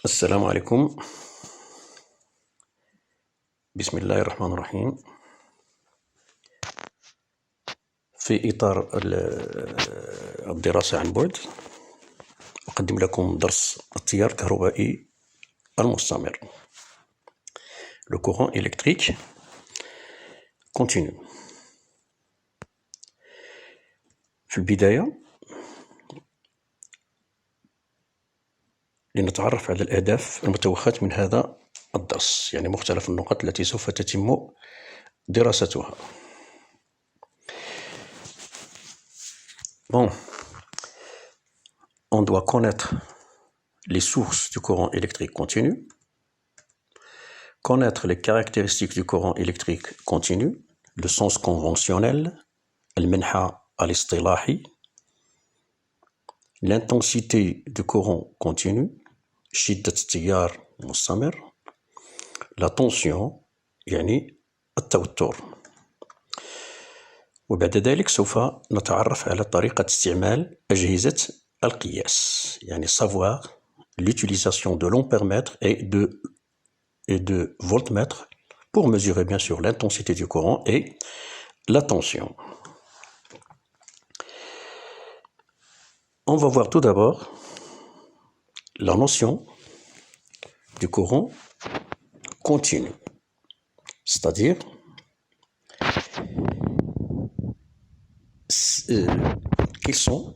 السلام عليكم. بسم الله الرحمن الرحيم. في إطار الدراسة عن بعد أقدم لكم درس التيار الكهربائي المستمر le courant électrique continu. في البداية لنتعرف على الأهداف المتوخاة من هذا الدرس، يعني مختلف النقط التي سوف تتم دراستها. Bon, on doit connaître les sources du courant électrique continu, connaître les caractéristiques du courant électrique continu, le sens conventionnel, المنحى الاصطلاحي, l'intensité du courant continu, شدة التيار المستمر, la tension يعني التوتر. وبعد ذلك سوف نتعرف على طريقة استعمال أجهزة القياس، يعني savoir l'utilisation de l'ampèremètre et de voltmètre pour mesurer bien sûr l'intensité du courant et la tension. On va voir tout d'abord la notion du courant continu, c'est-à-dire quels sont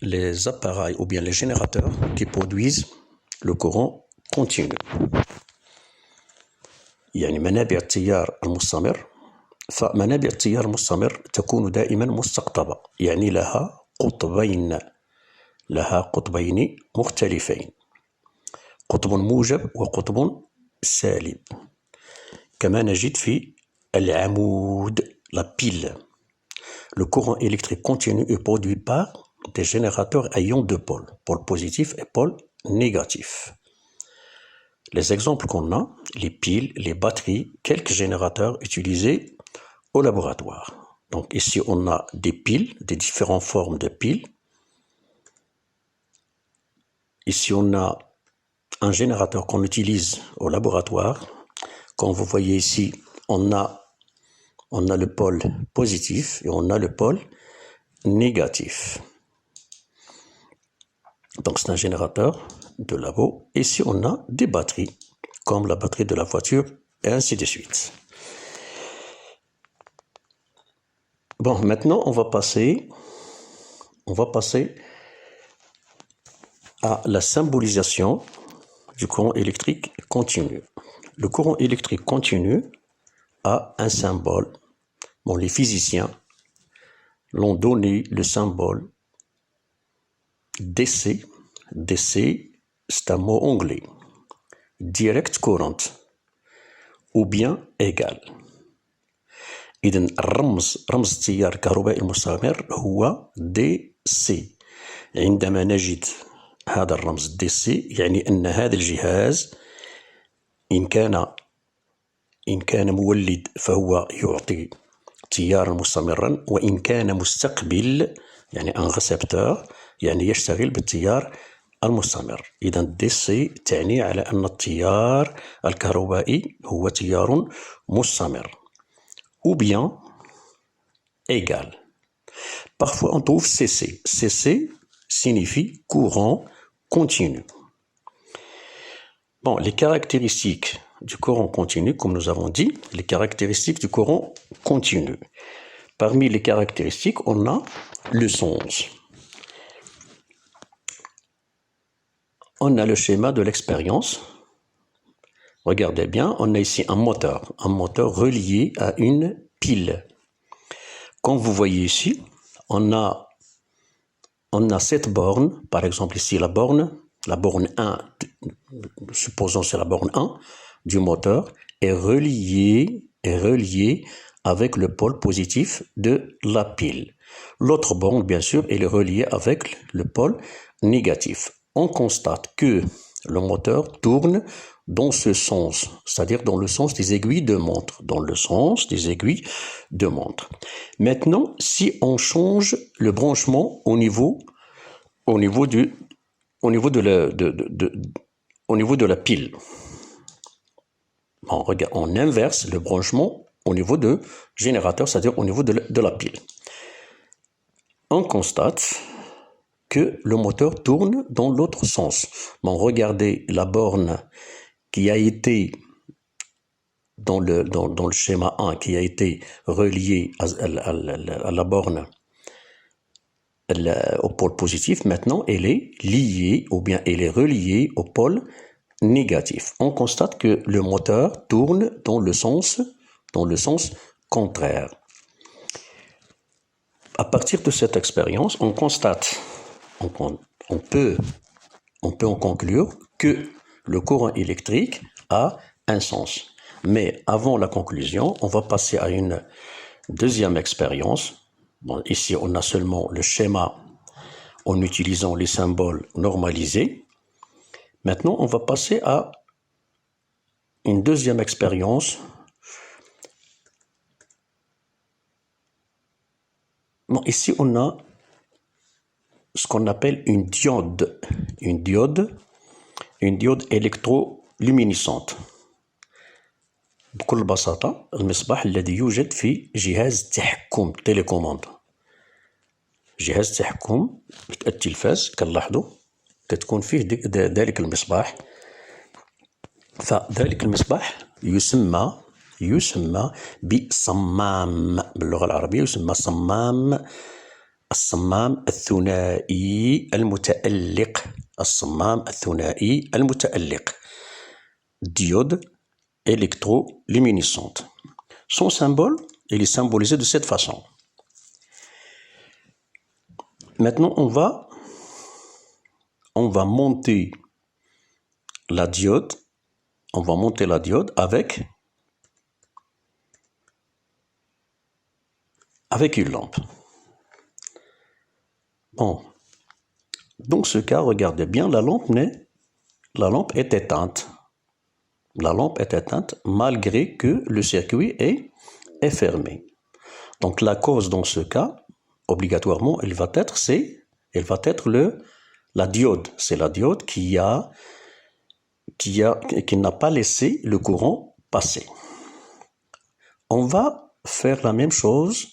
les appareils ou bien les générateurs qui produisent le courant continu. يعني منابع التيار المستمر، فمنابع التيار المستمر تكون دائما مستقطبة، يعني لها قطبين مختلفين، قطب موجب وقطب سالب، كما نجد في العمود la pile. Le courant électrique continu est produit par des générateurs ayant deux pôles, pôle positif et pôle négatif. Les exemples qu'on a, les piles, les batteries, quelques générateurs utilisés au laboratoire. Donc ici on a des piles, des différentes formes de piles. Ici on a un générateur qu'on utilise au laboratoire. Comme vous voyez ici, on a le pôle positif et on a le pôle négatif. Donc c'est un générateur de labo. Ici on a des batteries, comme la batterie de la voiture et ainsi de suite. Bon, maintenant on va passer à la symbolisation du courant électrique continu. Le courant électrique continu a un symbole. Bon, les physiciens l'ont donné le symbole DC. DC, c'est un mot anglais. Direct current ou bien égal. إذن رمز التيار الكهربائي المستمر هو DC. عندما نجد هذا الرمز DC يعني أن هذا الجهاز إن كان مولد فهو يعطي تيارا مستمرا، وإن كان مستقبل يعني un récepteur يعني يشتغل بالتيار المستمر. إذن DC تعني على أن التيار الكهربائي هو تيار مستمر. Ou bien égal. Parfois on trouve CC. CC signifie courant continu. Bon, les caractéristiques du courant continu, comme nous avons dit, les caractéristiques du courant continu. Parmi les caractéristiques, on a le sens. On a le schéma de l'expérience. Regardez bien, on a ici un moteur relié à une pile. Comme vous voyez ici, on a 7 bornes. Par exemple ici la borne 1, supposons c'est la borne 1 du moteur, est reliée avec le pôle positif de la pile. L'autre borne, bien sûr, elle est reliée avec le pôle négatif. On constate que le moteur tourne dans ce sens, c'est-à-dire dans le sens des aiguilles de montre, Maintenant, si on change le branchement au niveau au niveau au niveau de au niveau de la pile. Bon, regarde, on inverse le branchement au niveau de générateur, c'est-à-dire au niveau de la pile. On constate que le moteur tourne dans l'autre sens. Bon, regardez la borne qui a été dans le schéma 1, qui a été reliée à la borne au pôle positif. Maintenant, elle est liée ou bien elle est reliée au pôle négatif. On constate que le moteur tourne dans le sens contraire. À partir de cette expérience, on constate, on peut en conclure que le courant électrique a un sens. Mais avant la conclusion, on va passer à une deuxième expérience. Bon, ici, on a seulement le schéma en utilisant les symboles normalisés. Maintenant, on va passer à une deuxième expérience. Bon, ici, on a ce qu'on appelle une diode électroluminescente. بكل بساطة المصباح الذي يوجد في جهاز تحكم تيليكوموند. جهاز تحكم التلفاز كنلاحظوا كتكون فيه ذلك المصباح. فذلك المصباح يسمى بصمام باللغة العربية، يسمى الصمام الثنائي المتألق. الصمام الثنائي المتألق. Diode électroluminescente. Son symbole, il est symbolisé de cette façon. Maintenant, on va monter la diode. On va monter la diode avec une lampe. Bon. Dans ce cas, regardez bien, la lampe est éteinte. La lampe est éteinte malgré que le circuit est fermé. Donc la cause dans ce cas, obligatoirement, elle va être la diode. C'est la diode qui n'a pas laissé le courant passer. On va faire la même chose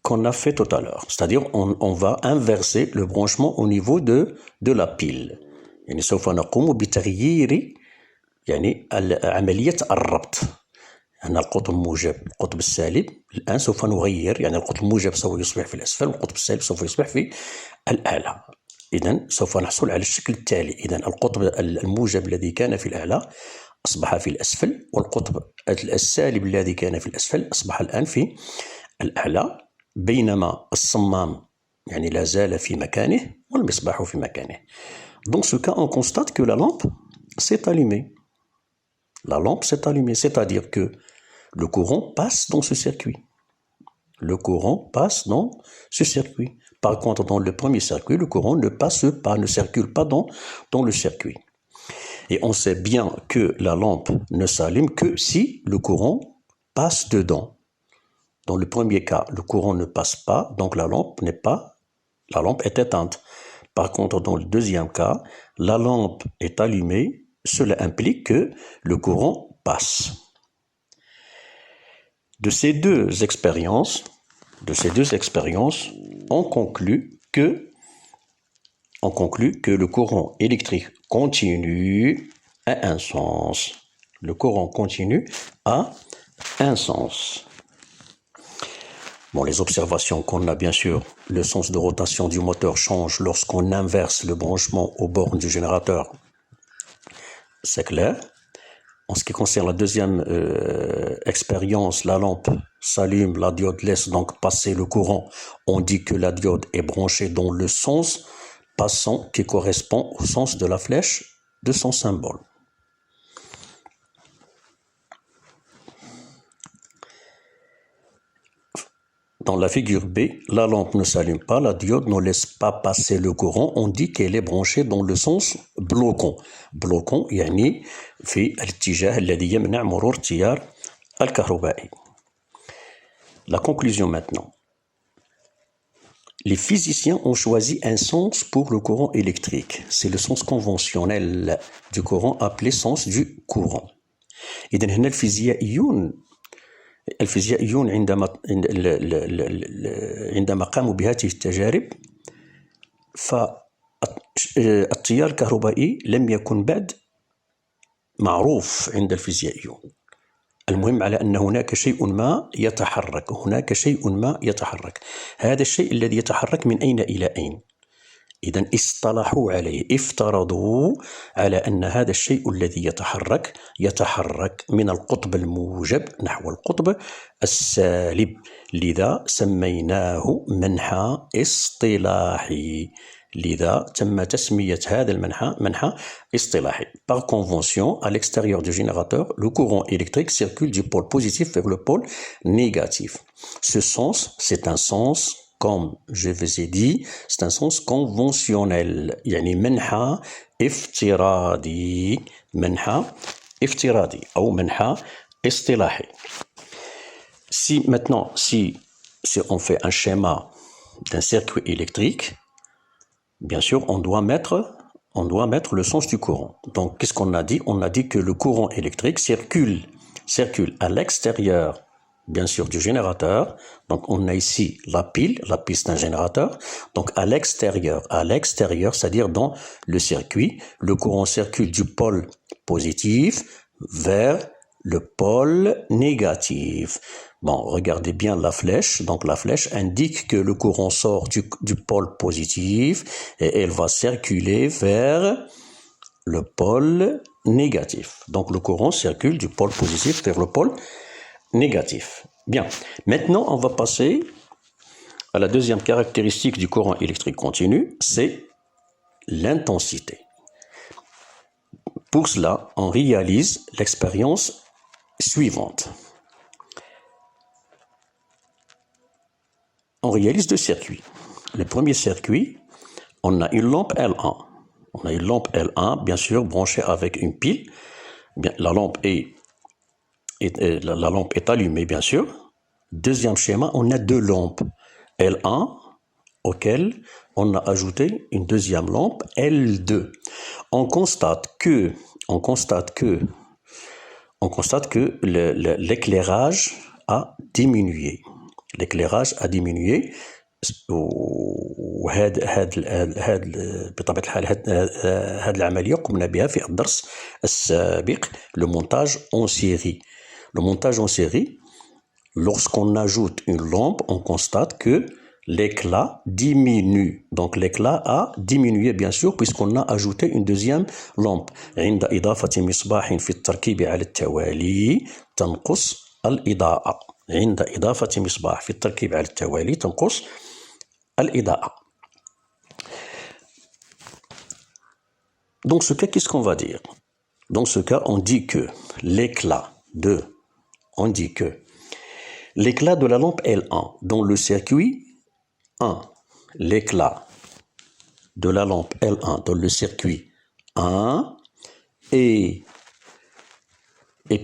qu'on a fait tout à l'heure. C'est-à-dire on va inverser le branchement au niveau de la pile. يعني سوف نقوم بتغيير عملية الربط. هنا القطب الموجب القطب السالب الآن سوف نغير، يعني القطب الموجب سوف يصبح في الأسفل والقطب السالب سوف يصبح في الأعلى. إذن سوف نحصل على الشكل التالي. إذن القطب الموجب الذي كان في الأعلى أصبح في الأسفل، والقطب السالب الذي كان في الأسفل أصبح الآن في الأعلى، بينما الصمام يعني لا زال في مكانه والمصباح في مكانه. Dans ce cas, on constate que la lampe s'est allumée. La lampe s'est allumée, c'est-à-dire que le courant passe dans ce circuit. Le courant passe dans ce circuit. Par contre, dans le premier circuit, le courant ne circule pas dans le circuit. Et on sait bien que la lampe ne s'allume que si le courant passe dedans. Dans le premier cas, le courant ne passe pas, donc la lampe est éteinte. Par contre, dans le deuxième cas, la lampe est allumée, cela implique que le courant passe. De ces deux expériences, on conclut que le courant électrique continu a un sens. Le courant continu a un sens. Bon, les observations qu'on a, bien sûr, le sens de rotation du moteur change lorsqu'on inverse le branchement aux bornes du générateur. C'est clair. En ce qui concerne la deuxième expérience, la lampe s'allume, la diode laisse donc passer le courant. On dit que la diode est branchée dans le sens passant qui correspond au sens de la flèche de son symbole. Dans la figure B, la lampe ne s'allume pas, la diode ne laisse pas passer le courant. On dit qu'elle est branchée dans le sens bloquant. Bloquant يعني في الاتجاه الذي يمنع مرور التيار الكهربائي. La conclusion maintenant. les physiciens ont choisi un sens pour le courant électrique. C'est le sens conventionnel du courant appelé sens du courant. إذن هنا الفيزيائيون عندما قاموا بهذه التجارب فالتيار الكهربائي لم يكن بعد معروف عند الفيزيائيون. المهم على أن هناك شيء ما يتحرك، هذا الشيء الذي يتحرك من أين إلى أين؟ إذن اصطلحوا عليه، افترضوا على أن هذا الشيء الذي يتحرك من القطب الموجب نحو القطب السالب، لذا سميناه منحى اصطلاحي. لذا تم تسمية هذا المنحى منحى اصطلاحي. Par convention, à l'extérieur du générateur, le courant électrique circule du pôle positif vers le pôle négatif. Ce sens, c'est un sens, comme je vous ai dit, c'est un sens conventionnel. يعني منحى افتراضي، منحى افتراضي أو منحى اصطلاحي. Si on fait un schéma d'un circuit électrique, bien sûr, on doit mettre le sens du courant. Donc, qu'est-ce qu'on a dit? On a dit que le courant électrique circule à l'extérieur, bien sûr, du générateur. Donc, on a ici la pile c'est un générateur. Donc, à l'extérieur, c'est-à-dire dans le circuit, le courant circule du pôle positif vers le pôle négatif. Bon, regardez bien la flèche. Donc, la flèche indique que le courant sort du pôle positif et elle va circuler vers le pôle négatif. Donc, le courant circule du pôle positif vers le pôle négatif. Bien. Maintenant, on va passer à la deuxième caractéristique du courant électrique continu, c'est l'intensité. Pour cela, on réalise l'expérience suivante. On réalise deux circuits. Le premier circuit, on a une lampe L1. On a une lampe L1, bien sûr, branchée avec une pile. Bien, la lampe est allumée, bien sûr. Deuxième schéma, on a deux lampes L1 auxquelles on a ajouté une deuxième lampe L2. On constate que l'éclairage a diminué. L'éclairage a diminué. بطبيعة الحال هذه العملية قمنا بها في الدرس السابق. Le montage en série. Le montage en série, lorsqu'on ajoute une lampe, on constate que l'éclat diminue. Donc l'éclat a diminué bien sûr puisqu'on a ajouté une deuxième lampe. عند إضافة مصباح في التركيب على التوالي تنقص الإضاءة. عند إضافة مصباح في التركيب على التوالي تنقص الإضاءة. Dans ce cas, qu'est-ce qu'on va dire? Dans ce cas, on dit que l'éclat de la lampe L1 dans le circuit 1, l'éclat de la lampe L1 dans le circuit 1 est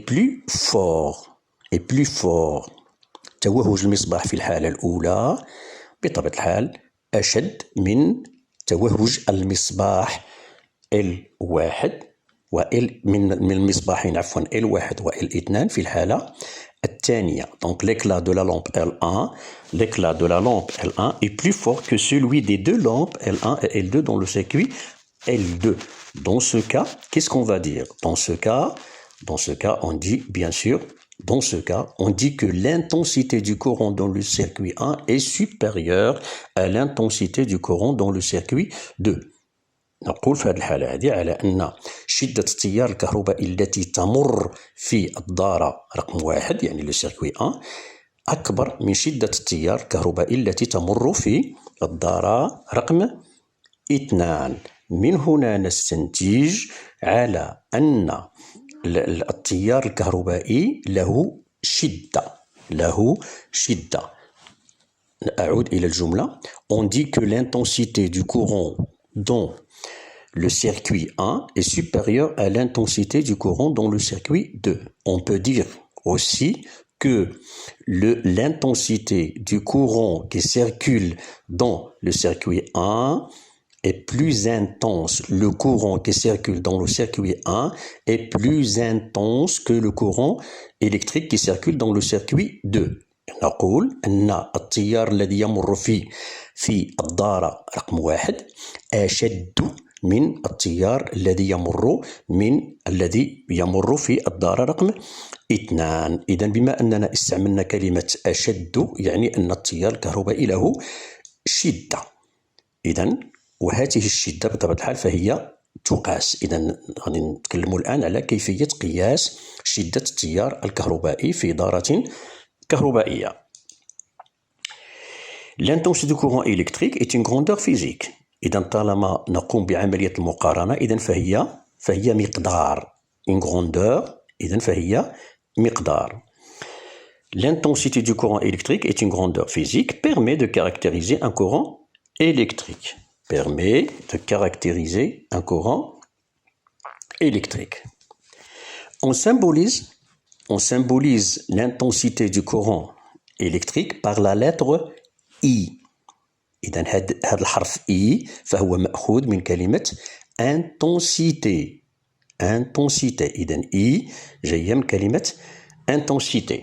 plus fort. توهج المصباح في الحالة الأولى بطبيعة الحال أشد من توهج المصباح L1 من المصباحين L1 و L2 في الحالة الثانية. Donc l'éclat de la lampe L1 est plus fort que celui des deux lampes L1 et L2 dans le circuit L2. Dans ce cas, qu'est-ce qu'on va dire? Dans ce cas, on dit bien sûr, on dit que l'intensité du courant dans le circuit 1 est supérieure à l'intensité du courant dans le circuit 2. نقول في هذه الحالة هذه على أن شدة التيار الكهربائي التي تمر في الدارة رقم 1 يعني لو سيركوي 1 أكبر من شدة التيار الكهربائي التي تمر في الدارة رقم 2. من هنا نستنتج على أن التيار الكهربائي له شدة. أعود إلى الجملة. On dit que l'intensité du courant dans le circuit 1 est supérieure à l'intensité du courant dans le circuit 2. On peut dire aussi que l'intensité du courant qui circule dans le circuit 1 est plus intense. Le courant qui circule dans le circuit 1 est plus intense que le courant électrique qui circule dans le circuit 2. نقول أن التيار الذي يمر في الدارة رقم 1 أشد من التيار الذي يمر في الدارة رقم 2. إذن بما أننا استعملنا كلمة أشد يعني أن التيار الكهربائي له شدة. إذن وهذه الشدة بطبيعة الحال فهي تقاس. إذن غادي نتكلموا الآن على كيفية قياس شدة التيار الكهربائي في دارة كهربائية. L'intensité du courant électrique est une grandeur physique. إذا طالما نقوم بعملية المقارنة إذا فهي مقدار. Une grandeur إذا فهي مقدار. L'intensité du courant électrique est une grandeur physique, permet de caractériser un courant électrique. Permet de caractériser un courant électrique. On symbolise l'intensité du courant électrique par la lettre I. إذن هذا الحرف I فهو مأخوذ من كلمة intensité. Intensité. إذن I جاية من كلمة intensité.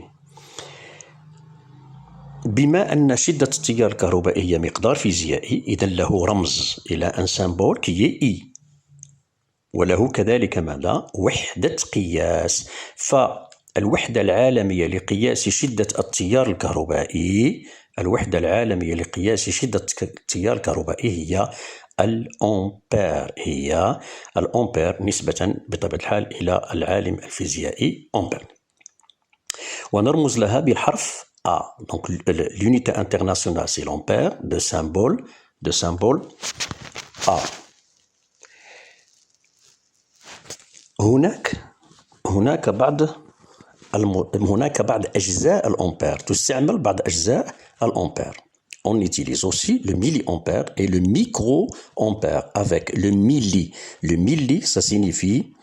بما أن شدة التيار الكهربائي هي مقدار فيزيائي إذن له رمز إلى أن سامبول كي I. وله كذلك ماذا؟ وحدة قياس. فالوحدة العالمية لقياس شدة التيار الكهربائي هي الأمبير نسبة بطبيعة الحال إلى العالم الفيزيائي أمبير. ونرمز لها بالحرف A. Donc l'unité internationale c'est l'ampère de symbole A. هناك بعض أجزاء الأمبير تستعمل بعض أجزاء الأمبير. On utilise aussi le milliampère et le microampère avec le milli. Le milli, ça signifie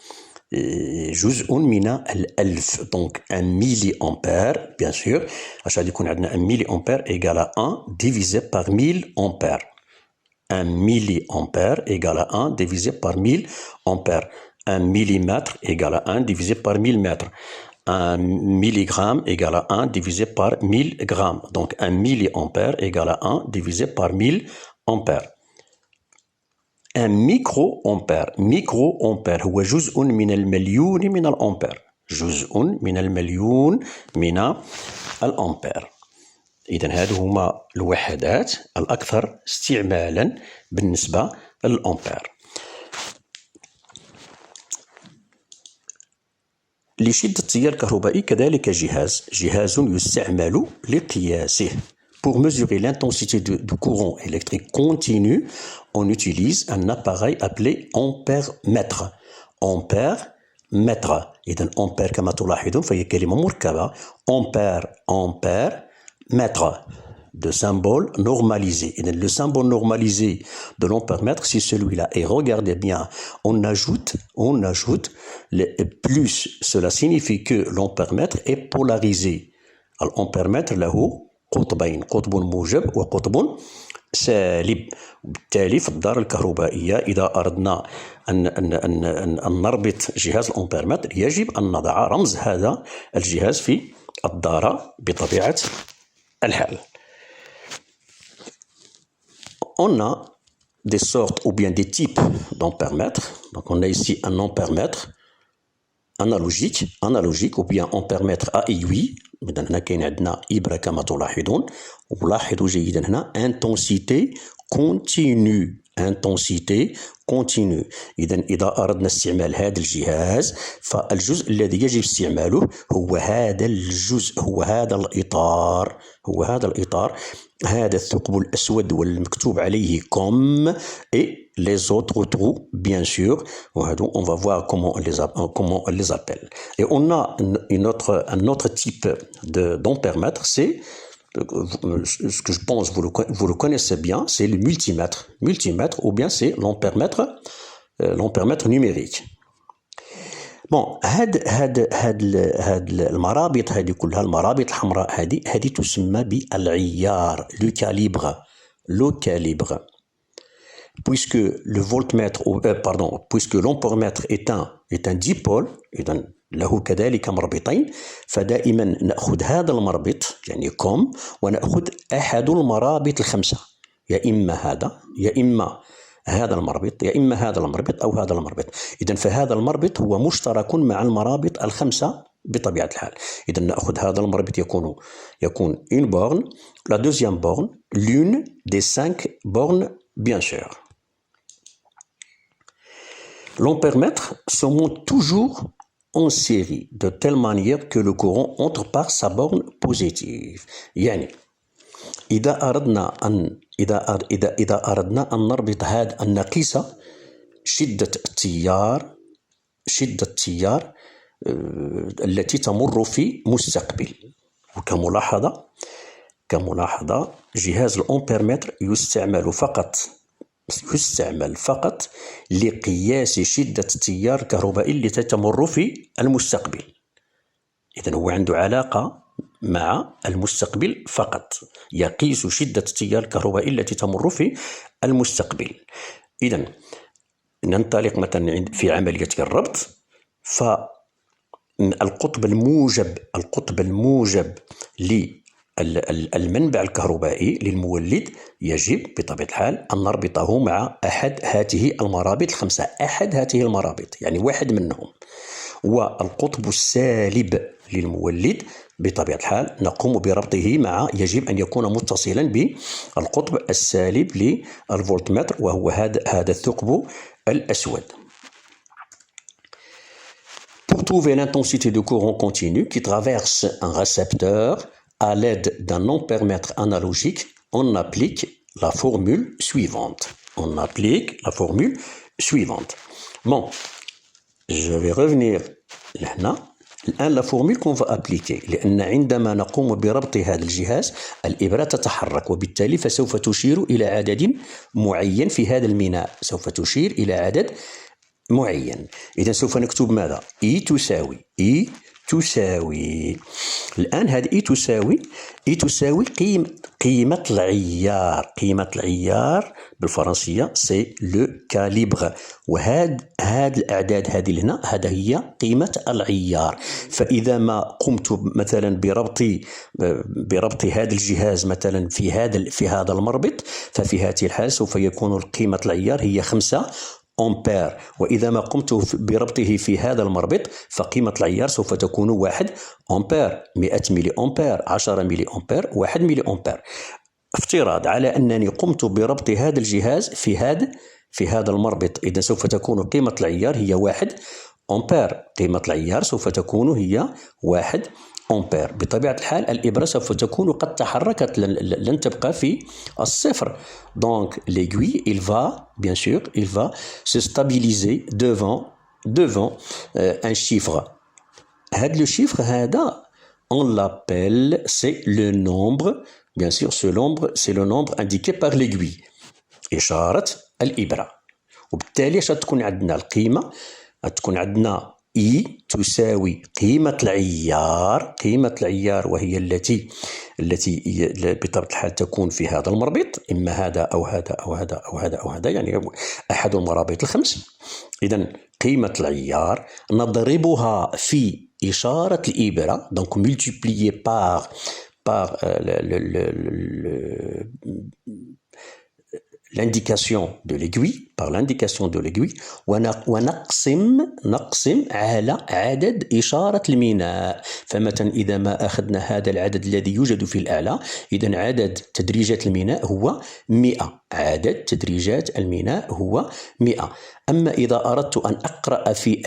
جزء من الألف. Donc un milliampère, bien sûr, عشان يكون عندنا un milliampère égale à 1 divisé par 1000 ampères. Un milliampère égale à 1 divisé par 1000 ampères. Un millimètre égale à 1 divisé par 1000 mètres. Un milligramme égale à 1 divisé par 1000 grammes. Donc un milliampère égale à 1 divisé par 1000 ampères. Un microampère هو جزء من المليون من الأمبير. جزء من المليون من الأمبير. إذن هذه هما الوحدات الأكثر استعمالا بالنسبة للأمبير. لشدة التيار الكهربائي كذلك جهاز يستعمل لقياسه. Pour mesurer l'intensité du courant électrique continu, on utilise un appareil appelé ampère-mètre. Ampère-mètre. إذن ampère كما تلاحظون فهي كلمة مركبة. Ampère-mètre. De symbole normalisé. Et le symbole normalisé de l'ampère-mètre, c'est celui-là. Et regardez bien, on ajoute le plus. Cela signifie que l'ampère-mètre est polarisé. L'ampère-mètre, له قطبين، قطب موجب وقطب سالب. وبالتالي في الدارة الكهربائية إذا أردنا أن نربط جهاز الأمبيرمتر يجب أن نضع رمز هذا الجهاز في الدارة بطبيعة الحال. On a des sortes ou bien des types d'ampèremètres. Donc on a ici un ampèremètre analogique ou bien ampèremètre à aiguille. هنا كاين عندنا إبرة كما تلاحظون. ولاحظوا جيدا هنا intensité continue. إذا أردنا استعمال هذا الجهاز فالجزء الذي يجب استعماله هو هذا الجزء، هو هذا الإطار، هذا الثقب الأسود والمكتوب عليه COM et les autres trous bien sûr. On va voir comment on les appelle. Et on a un autre type d'ampèremètre, c'est ce que je pense vous le connaissez bien, c'est le multimètre ou bien c'est l'ampèremètre numérique. بون هاد المرابط هذه كلها، المرابط الحمراء هذه تسمى بالعيار، لو كاليبر. Puisque le voltmètre puisque l'ampèremètre est un dipôle، إذن له كذلك مربطين، فدائما نأخذ هذا المربط يعني كوم، ونأخذ أحد المرابط الخمسة، يا إما هذا يا إما هذا المربط يا إما هذا المربط أو هذا المربط. إذن فهذا المربط هو مشترك مع المرابط الخمسة بطبيعة الحال. إذن نأخذ هذا المربط يكون une borne، la deuxième borne l'une des 5 bornes bien sûr. L'ampèremètre se monte toujours en série de telle manière que le courant entre par sa borne positive. يعني إذا أردنا أن نربط أن نقيس شدة التيار التي تمر في مستقبل. وكملاحظة جهاز الأمبيرمتر يستعمل فقط لقياس شدة التيار الكهربائي التي تمر في المستقبل. إذن هو عنده علاقة مع المستقبل فقط، يقيس شدة التيار الكهربائي التي تمر في المستقبل. إذن ننطلق مثلا في عملية الربط، فالقطب الموجب للمنبع الكهربائي للمولد يجب بطبيعة الحال أن نربطه مع أحد هذه المرابط الخمسة، أحد هذه المرابط يعني واحد منهم. والقطب السالب للمولد بطبيعة الحال نقوم بربطه يجب أن يكون متصلا بالقطب السالب للفولتمتر، وهو هذا الثقب الأسود. Pour trouver l'intensité de courant continu qui traverse un récepteur à l'aide d'un ampèremètre analogique, on applique la formule suivante. Bon, je vais revenir là. الآن la formule qu'on va appliquer، لأن عندما نقوم بربط هذا الجهاز الإبرة تتحرك، وبالتالي فسوف تشير إلى عدد معين في هذا الميناء، سوف تشير إلى عدد معين. إذن سوف نكتب ماذا؟ E تساوي الآن هذه E تساوي قيمة العيار بالفرنسية سي لو كاليبر، وهذه الأعداد هذه لهنا هذا هي قيمة العيار. فإذا ما قمت مثلا بربط هذا الجهاز مثلا في هذا المربط، ففي هذه الحالة سوف يكون قيمة العيار هي 5 أمبير، وإذا ما قمت بربطه في هذا المربط فقيمة العيار سوف تكون 1 أمبير، 100 ملي أمبير، 10 ملي أمبير، 1 ملي أمبير. افتراض على أنني قمت بربط هذا الجهاز في هذا المربط، إذن سوف تكون قيمة العيار هي 1 أمبير، قيمة العيار سوف تكون هي 1 أمبير. بطبيعة الحال الإبرة سوف تكون قد تحركت، لن تبقى في الصفر. Donc l'aiguille il va se stabiliser devant un chiffre. هذا le chiffre هذا on l'appelle c'est le nombre، bien sûr c'est le nombre indiqué par l'aiguille، إشارة الإبرة. وبالتالي تكون عندنا القيمة، تكون عندنا E تساوي قيمة العيار وهي التي بطبيعة الحال تكون في هذا المربط، إما هذا أو هذا أو هذا أو هذا أو هذا، يعني أحد المرابط الخمس. إذن قيمة العيار نضربها في إشارة الإبرة، donc multiplié par l'indication de l'aiguille، ونقسم على عدد إشارة الميناء. فمثلا إذا ما أخذنا هذا العدد الذي يوجد في الأعلى، إذن عدد تدريجات الميناء هو 100. أما إذا أردت أن أقرأ في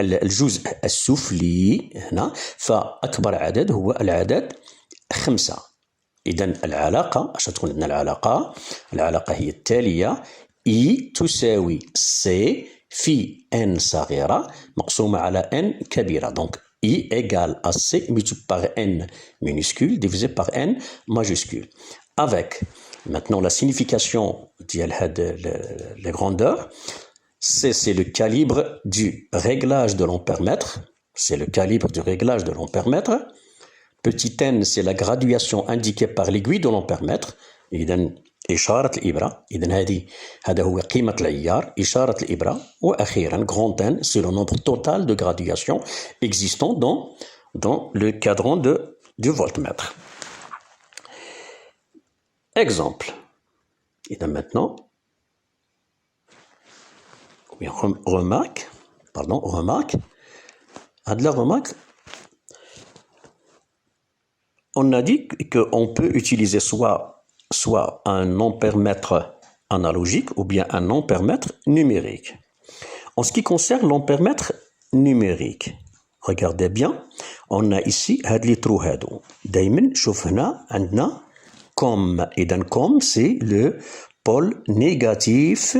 الجزء السفلي هنا، فأكبر عدد هو العدد 5. إذن العلاقة عشان تكون عندنا العلاقة هي التالية: I تساوي C في N صغيرة مقسومة على N كبيرة. Donc I égale à C multiplié par N minuscule divisé par N majuscule. Avec maintenant la signification ديال هاد les grandeurs. C, c'est le calibre du réglage de l'ampère-mètre. C'est le calibre du réglage de l'ampère-mètre. Petit n, c'est la graduation indiquée par l'aiguille de l'ampère-mètre. إذا إشارة الإبرة. إذا هذا هو قيمة العيار إشارة الإبرة. وأخيرا grand n, c'est le nombre total de graduations existant dans le cadran du voltmètre. Exemple. Et maintenant, remarque. À de la remarque, on a dit qu'on peut utiliser soit un ampère-mètre analogique ou bien un ampère-mètre numérique. En ce qui concerne l'ampère-mètre numérique, regardez bien, on a ici هاد لي ترو هادو. دايما شوف هنا عندنا comme. إذا comme c'est le pôle négatif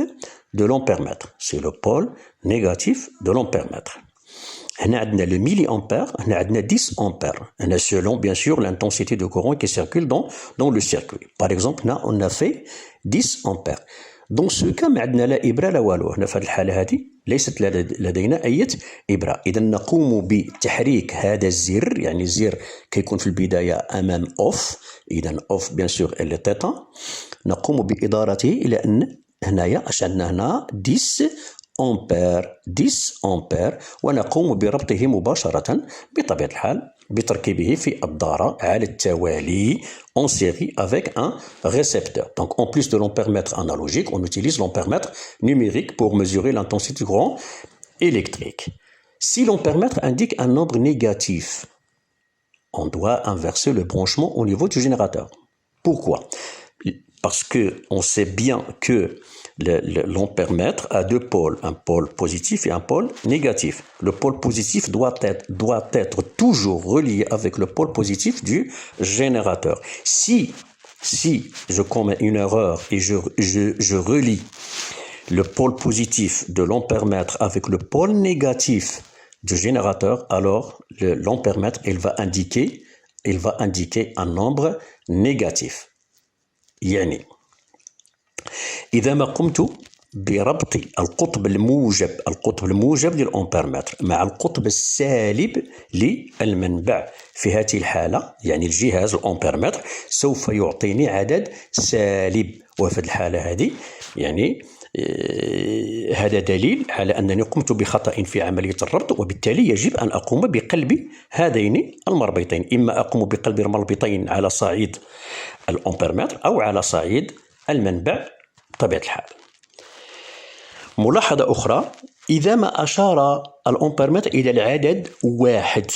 de l'ampère-mètre. C'est le pôle négatif de l'ampère-mètre. On a le milliampère, on a 10 ampères. On a selon, bien sûr, l'intensité de courant qui circule dans le circuit. Par exemple, là, on a fait 10 ampères. Dans ce cas, ما عندنا لا إبرة لا والو. هنا في هذه الحالة هذه ليست لدينا أي إبرة. إذا نقوم بتحريك هذا الزر، يعني الزر كيكون في البداية أمام أوف. إذا أوف بيان سور اللي تيتا. نقوم بإدارته إلى أن هنايا اش عندنا هنا 10 أمبير ونقوم بربطه مباشرة بطبيعة الحال بتركيبه في الدارة على التوالي en série avec un récepteur. Donc en plus de l'ampère-mètre analogique, on utilise l'ampère-mètre numérique pour mesurer l'intensité du courant électrique. Si l'ampère-mètre indique un nombre négatif, on doit inverser le branchement au niveau du générateur. Pourquoi? Parce qu'on sait bien que l'ampère-mètre a deux pôles, un pôle positif et un pôle négatif. Le pôle positif doit être toujours relié avec le pôle positif du générateur. Si je commets une erreur et je relie le pôle positif de l'ampère-mètre avec le pôle négatif du générateur, alors l'ampère-mètre il va indiquer un nombre négatif. يعني إذا ما قمت بربط القطب الموجب للأمبيرمتر مع القطب السالب للمنبع في هذه الحالة، يعني الجهاز الأمبيرمتر سوف يعطيني عدد سالب، وفي الحالة هذه يعني هذا دليل على أنني قمت بخطأ في عملية الربط، وبالتالي يجب أن أقوم بقلب هذين المربطين. إما أقوم بقلب المربطين على صعيد الأمبيرمتر أو على صعيد المنبع بطبيعة الحال. ملاحظة أخرى، إذا ما أشار الأمبيرمتر إلى العدد واحد،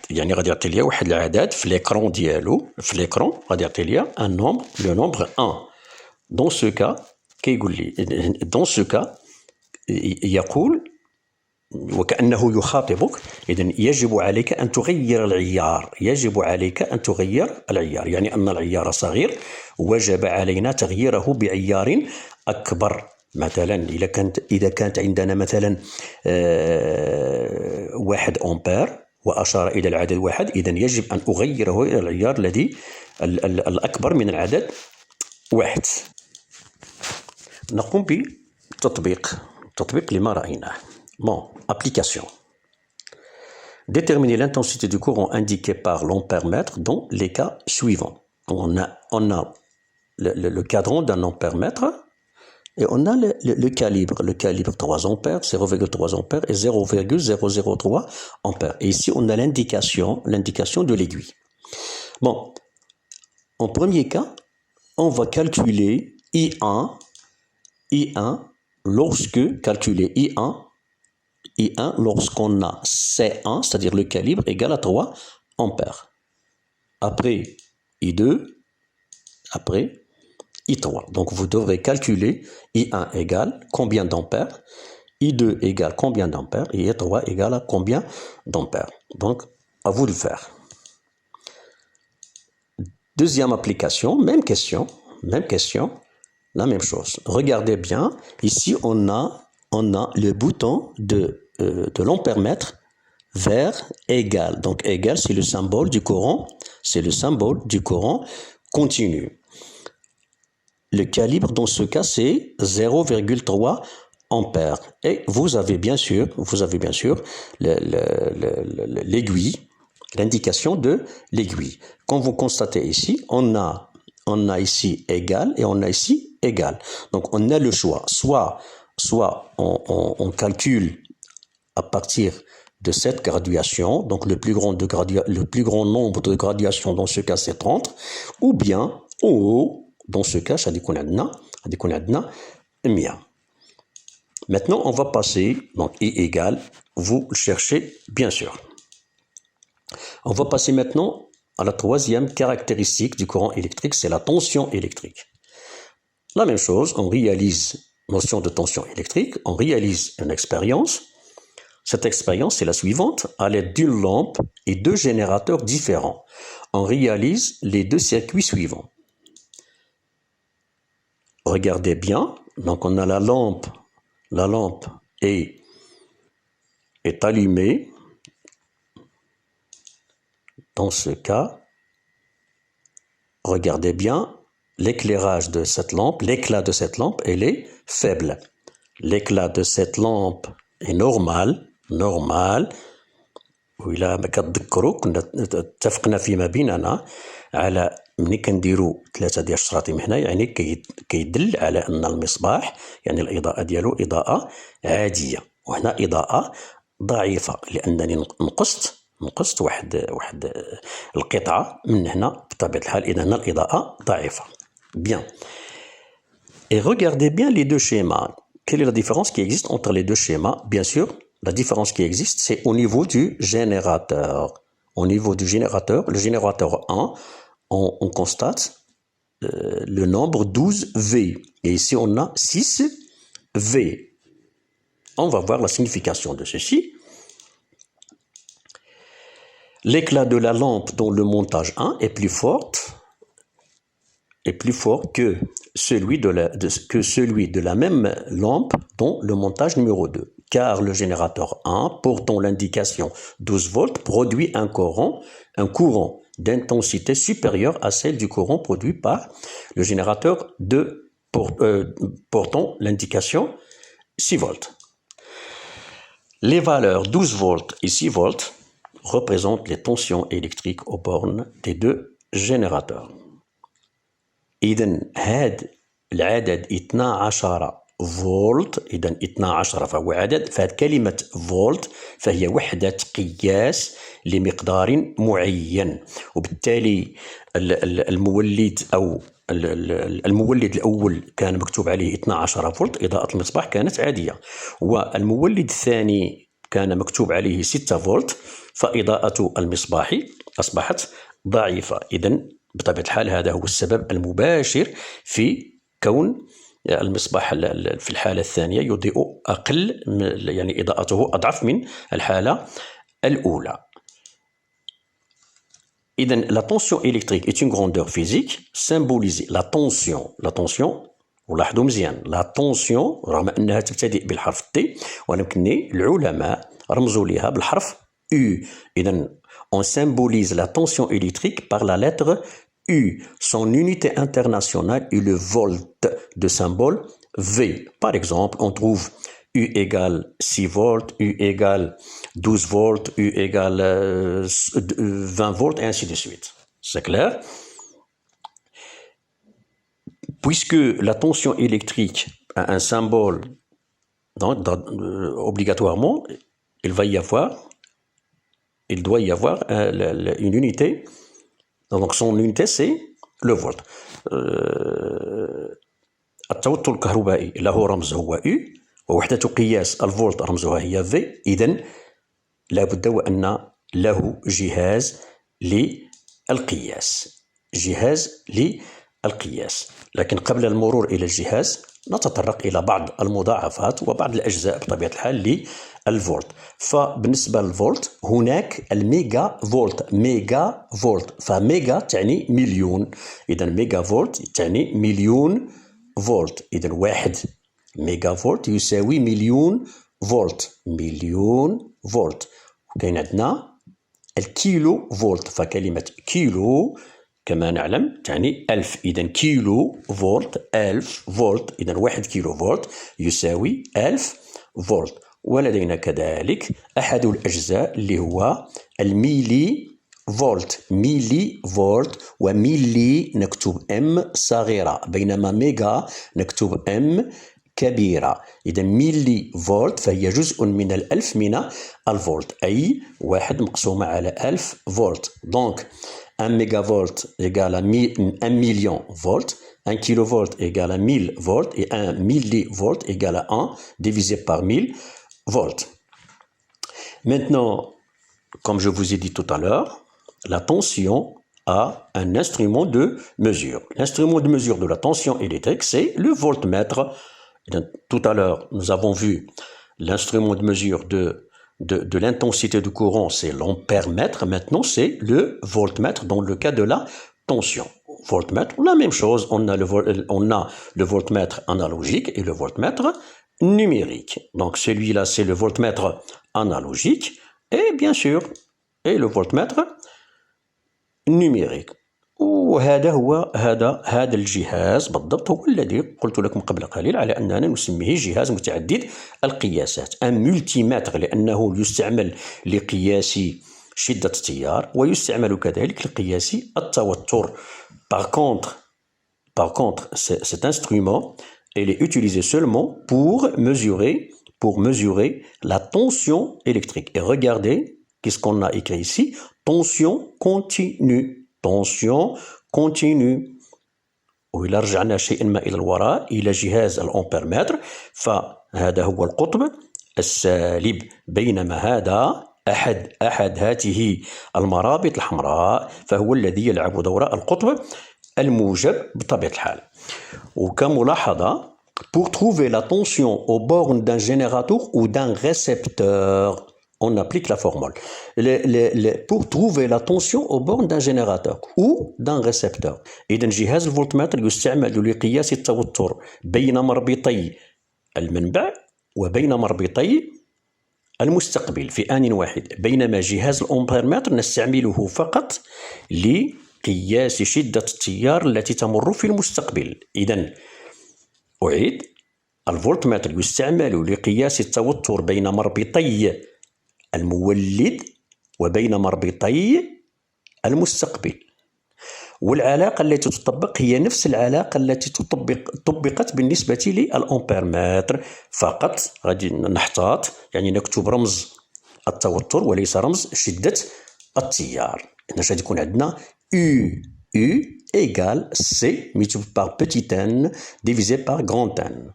يعني غادي يعطي لي واحد العدد في l'écran ديالو، في l'écran غادي يعطي لي un nombre، le nombre 1. Dans ce cas كيقول لي dans ce cas يقول وكأنه يخاطبك، إذن يجب عليك أن تغير العيار، يعني أن العيار صغير، وجب علينا تغييره بعيار أكبر. مثلا إذا كانت عندنا مثلا 1 أمبير وأشار إلى العدد 1، إذن يجب أن أغيره إلى العيار الذي الأكبر من العدد 1. نقوم بتطبيق لما رأيناه. Bon, application. Déterminer l'intensité du courant indiquée par l'ampère-mètre dans les cas suivants. On a le cadran d'un ampère-mètre et on a le calibre. Le calibre 3 ampères, 0,3 ampères et 0,003 ampères. Et ici, on a l'indication de l'aiguille. Bon, en premier cas, on va calculer I1 lorsqu'on a C1, c'est-à-dire le calibre égal à 3 ampères. Après I2, après I3. Donc vous devrez calculer I1 égale combien d'ampères, I2 égale combien d'ampères et I3 égale à combien d'ampères. Donc à vous de le faire. Deuxième application, même question, la même chose. Regardez bien, ici on a le bouton de l'ampère-mètre vers égal. Donc égal, c'est le symbole du courant, continu. Le calibre dans ce cas c'est 0,3 ampères. Et vous avez bien sûr l'aiguille, l'indication de l'aiguille. Comme vous constatez ici, on a ici égal et on a ici égal. Donc on a le choix. Soit on calcule à partir de cette graduation, donc le plus grand nombre de graduations dans ce cas c'est 30, ou bien en haut, dans ce cas, غادي يكون عندنا 100. Maintenant, on va passer, donc I égale, vous le cherchez bien sûr. On va passer maintenant à la troisième caractéristique du courant électrique, c'est la tension électrique. La même chose, on réalise notion de tension électrique, on réalise une expérience. Cette expérience est la suivante, à l'aide d'une lampe et deux générateurs différents. On réalise les deux circuits suivants. Regardez bien, donc on a la lampe est allumée. Dans ce cas, regardez bien, l'éclairage de cette lampe, l'éclat de cette lampe, elle est faible. L'éclat de cette lampe est normal. وإلا ما كتذكروا كنا اتفقنا فيما بيننا على ملي كنديروا 3 ديال الشراطيم هنا يعني كيدل على ان المصباح يعني الاضاءه ديالو اضاءه عاديه وهنا اضاءه ضعيفه لانني نقصت واحد القطعه من هنا بطبيعه الحال اذا هنا الاضاءه ضعيفه. Bien. Et regardez bien les deux schémas. Quelle est la différence qui existe entre les deux schémas? Bien sûr, la différence qui existe, c'est au niveau du générateur. Au niveau du générateur, le générateur 1, on constate le nombre 12V. Et ici, on a 6V. On va voir la signification de ceci. L'éclat de la lampe dans le montage 1 est plus fort que celui de la même lampe dans le montage numéro 2. Car le générateur 1, portant l'indication 12 volts, produit un courant d'intensité supérieure à celle du courant produit par le générateur 2 portant l'indication 6 volts. Les valeurs 12 volts et 6 volts représentent les tensions électriques aux bornes des deux générateurs. إذن هاد العدد 12 فولت، إذن 12 فهو عدد، فهاد كلمة فولت فهي وحدة قياس لمقدار معين، وبالتالي المولد أو المولد الأول كان مكتوب عليه 12 فولت، إضاءة المصباح كانت عادية، والمولد الثاني كان مكتوب عليه 6 فولت، فإضاءة المصباح أصبحت ضعيفة. إذن بطبيعة الحال هذا هو السبب المباشر في كون المصباح في الحالة الثانية يضيء أقل، يعني إضاءته أضعف من الحالة الأولى. إذن la tension électrique est une grandeur physique symbolisée. La tension ولاحظوا مزيان la tension رغم أنها تبتدئ بالحرف T ولكن العلماء رمزوا لها بالحرف U. إذن on symbolise la tension électrique par la lettre U. Son unité internationale est le volt de symbole V. Par exemple, on trouve U égale 6 volts, U égale 12 volts, U égale 20 volts, et ainsi de suite. C'est clair? Puisque la tension électrique a un symbole, donc, obligatoirement, il doit y avoir une unité. Donc son unité c'est le volt. التوتر الكهربائي له رمز هو U ووحدة قياس الفولت رمزها هي V. إذن لا بد وأن له جهاز للقياس. لكن قبل المرور إلى الجهاز نتطرق إلى بعض المضاعفات وبعض الأجزاء بطبيعة الحال للفولت. فبالنسبة للفولت هناك الميجا فولت، فميجا تعني مليون، إذا ميجا فولت تعني مليون فولت، إذا 1 ميجا فولت يساوي مليون فولت. وكاين عندنا الكيلو فولت، فكلمة كيلو كما نعلم تعني 1000. إذا كيلو فولت 1000 فولت، إذا 1 كيلو فولت يساوي 1000 فولت. ولدينا كذلك أحد الأجزاء اللي هو الميلي فولت. ميلي فولت، وميلي نكتب ام صغيرة، بينما ميجا نكتب ام كبيرة. إذا ميلي فولت فهي جزء من الألف من الفولت، أي 1 مقسومة على 1000 فولت. دونك 1 ميجا فولت égale à 1 million volts, 1 kilovolt égale à 1000 volts, et 1 millivolt égale à 1 divisé par 1000 volts. Maintenant, comme je vous ai dit tout à l'heure, la tension a un instrument de mesure. L'instrument de mesure de la tension électrique, c'est le voltmètre. Tout à l'heure, nous avons vu l'instrument de mesure de l'intensité du courant, c'est l'ampère-mètre. Maintenant, c'est le voltmètre dans le cas de la tension. Voltmètre, la même chose, on a le voltmètre analogique et le voltmètre numérique. Donc celui-là, c'est le voltmètre analogique et bien sûr, et le voltmètre numérique. وهذا هو هذا الجهاز بالضبط هو الذي قلت لكم قبل قليل على أننا نسميه جهاز متعدد القياسات، un multimètre، لأنه يستعمل لقياس شدة التيار ويستعمل كذلك لقياس التوتر. Par contre, cet instrument, il est utilisé seulement pour mesurer la tension électrique. Et regardez, qu'est-ce qu'on a écrit ici? Tension continue. tension continue. وإذا رجعنا شيئا ما إلى الوراء إلى جهاز الأمبيرمتر، فهذا هو القطب السالب، بينما هذا أحد هذه المرابط الحمراء فهو الذي يلعب دور القطب الموجب بطبيعة الحال. وكملاحظة، pour trouver la tension aux bornes d'un générateur ou d'un récepteur, on applique la formule. Pour trouver la tension aux bornes d'un générateur ou d'un récepteur. إذن جهاز الفولتمتر يستعمل لقياس التوتر بين مربطي المنبع وبين مربطي المستقبل في آن واحد، بينما جهاز الأمبيرمتر نستعمله فقط لقياس شدة التيار التي تمر في المستقبل. إذن أعيد، الفولتمتر يستعمل لقياس التوتر بين مربطي المولد وبين مربطي المستقبل، والعلاقة التي تطبق هي نفس العلاقة التي طبقت بالنسبة للأمبيرمتر، فقط غادي نحتاط، يعني نكتب رمز التوتر وليس رمز شدة التيار. إذا غادي يكون عندنا U égale C multiplié par petit n divisé par grand N.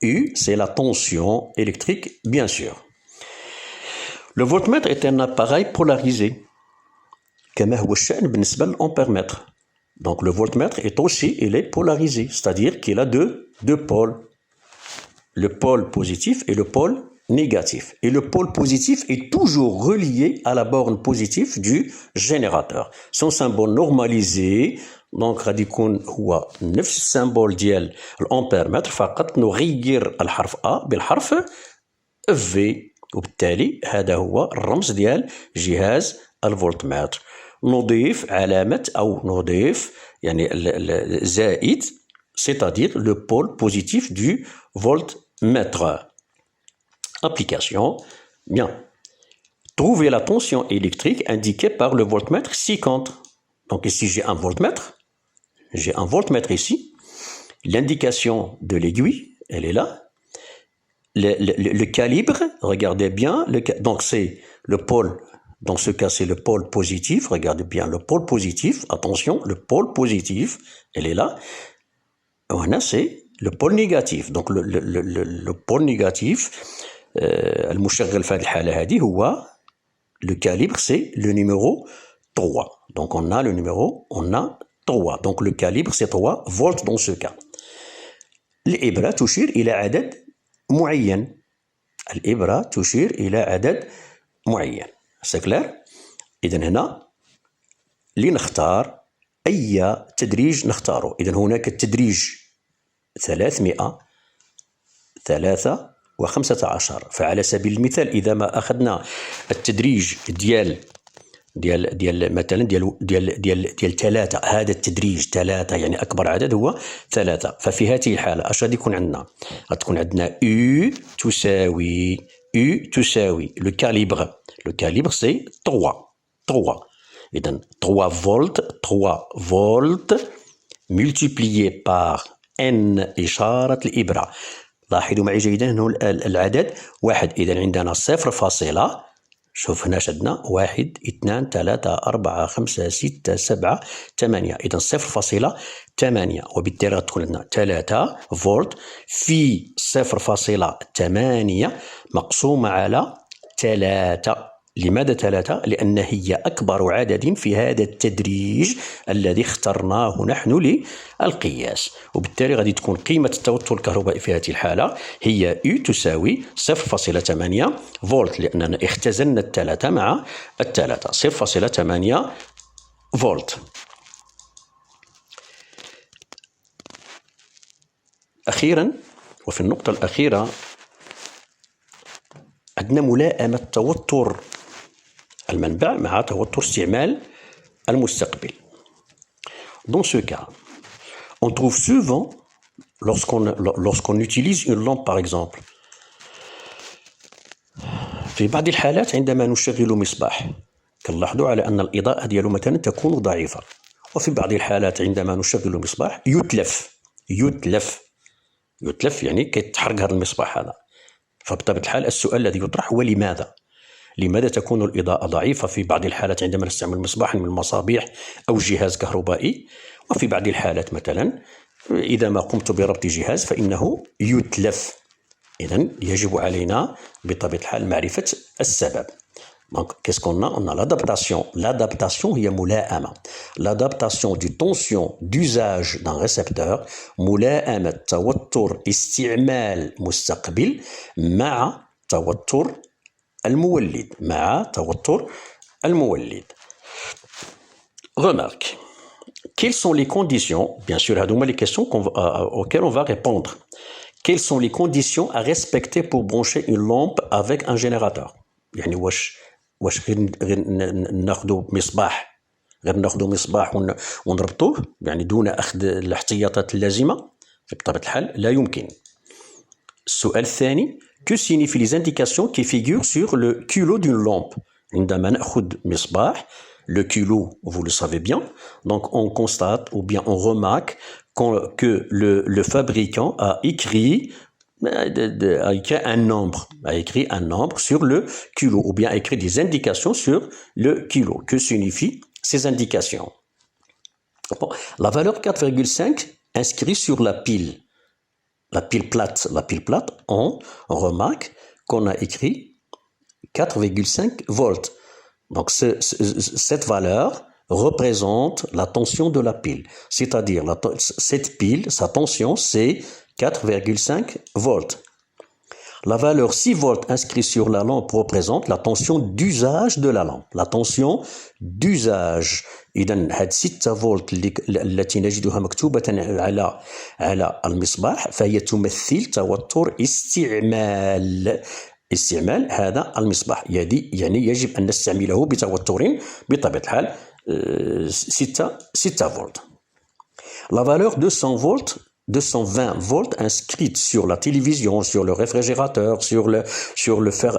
U, c'est la tension électrique, bien sûr. Le voltmètre est un appareil polarisé كما هو الشأن بالنسبة للأمبيرمتر. Donc le voltmètre est aussi, il est polarisé, c'est-à-dire qu'il a deux pôles, le pôle positif et le pôle négatif. Et le pôle positif est toujours relié à la borne positive du générateur. Son symbole normalisé، donc غادي يكون هو نفس السيمبول ديال الأمبيرمتر، فقط نغير الحرف A بالحرف V، وبالتالي هذا هو الرمز ديال جهاز الفولتمتر. نضيف علامة أو نضيف يعني زائد، c'est-à-dire le pôle positif du voltmètre. Application. Bien. Trouver la tension électrique indiquée par le voltmètre ci-contre. Donc ici j'ai un voltmètre ici. L'indication de l'aiguille, elle est là. Le calibre, regardez bien, donc c'est le pôle, dans ce cas c'est le pôle positif, regardez bien le pôle positif, attention, le pôle positif, elle est là. Voilà, c'est le pôle négatif. Donc le pôle négatif, المشغل في هذه الحالة هذه هو le calibre, c'est le numéro 3. Donc on a le numéro, on a 3. Donc le calibre c'est 3 volts dans ce cas. الإبرة تشير إلى عدد معين. الإبرة تشير إلى عدد معين. C'est clair؟ إذن هنا لنختار أي تدريج نختاره. إذن هناك التدريج 315. فعلى سبيل المثال إذا ما أخذنا التدريج ديال مثلا ديال 3. هذا التدريج 3 يعني اكبر عدد هو 3. ففي هذه الحاله اش غادي يكون عندنا؟ غتكون عندنا U تساوي لو كاليبر سي 3. اذا 3 فولت multiplié par n إشارة الإبرة. لاحظوا معي جيدا هنا العدد 1. إذا عندنا 0. شوف هنا شدنا 1 2 3 4 5 6 7 8. إذا 0.8 وبالتالي تكون عندنا 3 فولت في 0.8 مقسومة على 3. لماذا 3؟ لأن هي أكبر عدد في هذا التدريج الذي اخترناه نحن للقياس، وبالتالي غادي تكون قيمة التوتر الكهربائي في هذه الحالة هي U تساوي 0.8 فولت، لأننا اختزلنا 3 مع 0.8 فولت. أخيرا وفي النقطة الأخيرة عندنا ملائمة توتر المنبع مع توتر استعمال المستقبل. Dans ce cas, on trouve souvent, lorsqu'on utilise une lampe par exemple, في بعض الحالات عندما نشغل مصباح كنلاحظوا على أن الإضاءة ديالو مثلا تكون ضعيفة، وفي بعض الحالات عندما نشغل مصباح يتلف يعني كيتحرق هذا المصباح هذا. فبطبيعة الحال السؤال الذي يطرح هو لماذا تكون الإضاءة ضعيفة في بعض الحالات عندما نستعمل مصباح من المصابيح أو جهاز كهربائي، وفي بعض الحالات مثلا إذا ما قمت بربط جهاز فإنه يتلف. إذن يجب علينا بطبيعة الحال معرفة السبب. Donc, qu'est-ce qu'on a? On a l'adaptation. L'adaptation هي ملائمة. L'adaptation du tension d'usage d'un récepteur ملائمة توتر استعمال مستقبل مع توتر المولد. Remarque. Quelles sont les conditions? Bien sûr, هذوما les questions auxquelles on va répondre. Quelles sont les conditions à respecter pour brancher une lampe avec un générateur? يعني واش غير ناخذوا مصباح ونربطوه يعني دون أخذ الاحتياطات اللازمة؟ بطبيعة الحال لا يمكن. السؤال الثاني: que signifient les indications qui figurent sur le culot d'une lampe? عندما نأخذ مصباح le culot, vous le savez bien, donc on constate ou bien on remarque que le fabricant a écrit un nombre sur le culot, ou bien a écrit des indications sur le culot. Que signifient ces indications? Bon, la valeur 4,5 inscrite sur la pile plate, on remarque qu'on a écrit 4,5 volts. Donc cette valeur représente la tension de la pile, c'est-à-dire cette pile, sa tension c'est 4,5 volts. La valeur 6 volts inscrite sur la lampe représente la tension d'usage de la lampe. La tension d'usage. إذن هاد 6 فولت التي نجدها مكتوبة على المصباح فهي تمثل توتر استعمال هذا المصباح. يعني يجب أن نستعمله بتوتر بطبيعة الحال 6 فولت. La valeur 220 volts inscrite sur la télévision, sur le réfrigérateur, sur le fer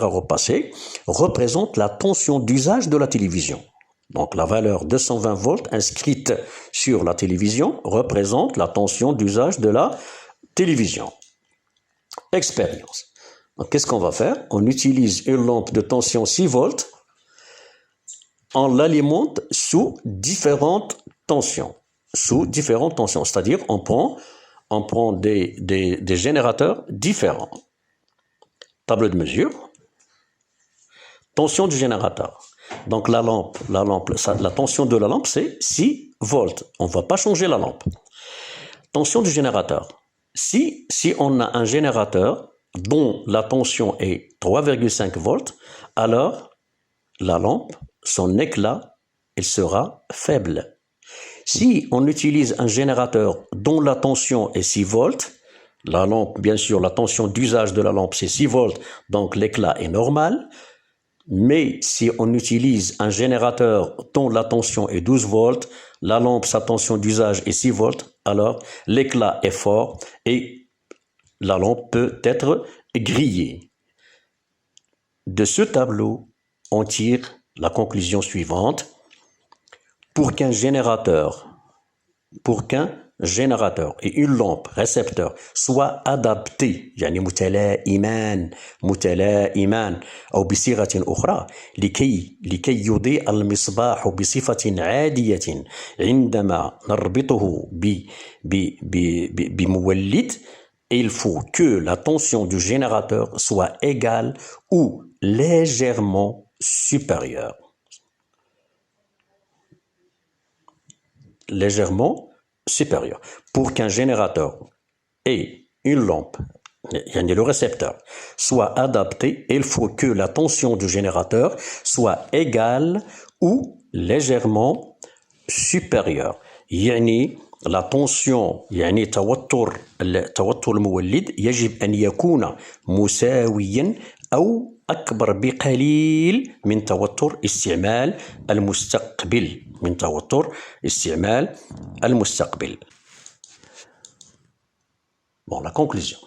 à repasser, représente la tension d'usage de la télévision. Donc la valeur 220 volts inscrite sur la télévision représente la tension d'usage de la télévision. Expérience. Donc qu'est-ce qu'on va faire? On utilise une lampe de tension 6 volts, on l'alimente sous différentes tensions. C'est-à-dire on prend des générateurs différents. Table de mesure. Tension du générateur. Donc la tension de la lampe c'est 6 volts. On ne va pas changer la lampe. Tension du générateur. Si on a un générateur dont la tension est 3,5 volts, alors la lampe, son éclat, il sera faible. Si on utilise un générateur dont la tension est 6 volts, la lampe, bien sûr, la tension d'usage de la lampe c'est 6 volts, donc l'éclat est normal, Mais si on utilise un générateur dont la tension est 12 volts, la lampe, sa tension d'usage est 6 volts, alors l'éclat est fort et la lampe peut être grillée. De ce tableau, on tire la conclusion suivante. Pour qu'un générateur et une lampe récepteur soient adaptés يعني متلائمان أو بصيغة أخرى لكي يضيء المصباح بصفة عادية عندما نربطه بمولد, il faut que la tension du générateur soit égale ou légèrement supérieure. Légèrement supérieur. Pour qu'un générateur et une lampe, le récepteur, soient adaptés, il faut que la tension du générateur soit égale ou légèrement supérieure. يعني la tension يعني توتر المولد يجب أن يكون مساويا أو أكبر بقليل من توتر استعمال المستقبل. Bon, la conclusion.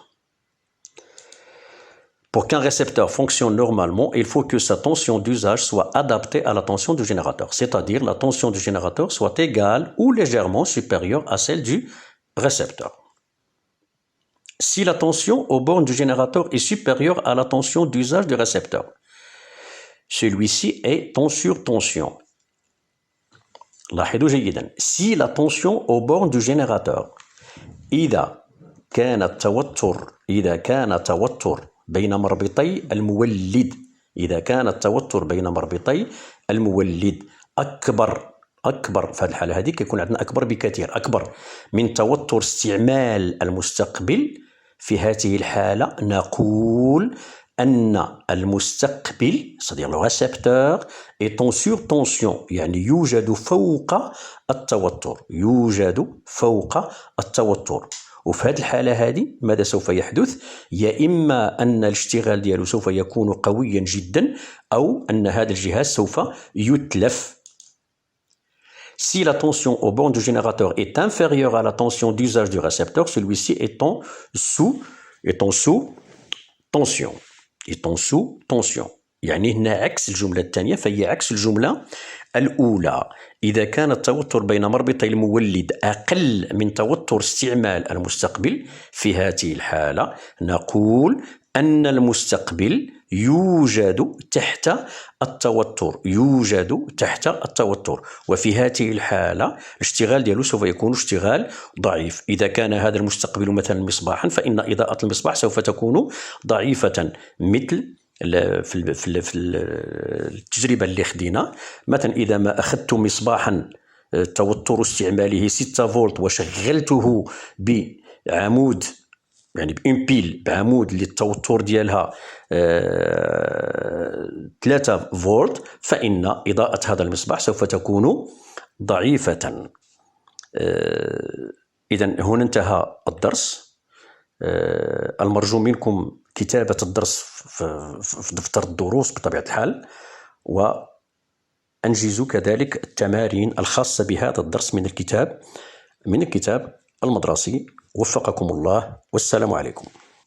Pour qu'un récepteur fonctionne normalement, il faut que sa tension d'usage soit adaptée à la tension du générateur, c'est-à-dire la tension du générateur soit égale ou légèrement supérieure à celle du récepteur. Si la tension aux bornes du générateur est supérieure à la tension d'usage du récepteur, celui-ci est sur tension. لاحظوا جيدا. Si la tension aux bornes du générateur إذا كان التوتر بين مربطي المولد أكبر في هذه الحالة هذه كيكون عندنا أكبر بكثير أكبر من توتر استعمال المستقبل. في هذه الحالة نقول أن المستقبل c'est-à-dire le récepteur est en surtension يعني يوجد فوق التوتر. وفي هذه الحالة هذه ماذا سوف يحدث؟ يا إما أن الاشتغال ديالو سوف يكون قويا جدا أو أن هذا الجهاز سوف يتلف. Si la tension au bornes du générateur est inférieure à la tension d'usage du récepteur, celui-ci est en sous tension. يعني هنا عكس الجملة الثانية فهي عكس الجملة الأولى. إذا كان التوتر بين مربطي المولد أقل من توتر استعمال المستقبل في هذه الحالة نقول أن المستقبل يوجد تحت التوتر وفي هذه الحالة الاشتغال ديالو سوف يكون اشتغال ضعيف. إذا كان هذا المستقبل مثلا مصباحا فإن إضاءة المصباح سوف تكون ضعيفة مثل في التجربة اللي خدينا. مثلا إذا ما أخذت مصباحا توتر استعماله 6 فولت وشغلته بعمود يعني بإن بيل بعمود اللي التوتر ديالها 3 فولت فإن إضاءة هذا المصباح سوف تكون ضعيفة. إذن هنا انتهى الدرس. المرجو منكم كتابة الدرس في دفتر الدروس بطبيعة الحال وأنجزوا كذلك التمارين الخاصة بهذا الدرس من الكتاب المدرسي. وفقكم الله والسلام عليكم.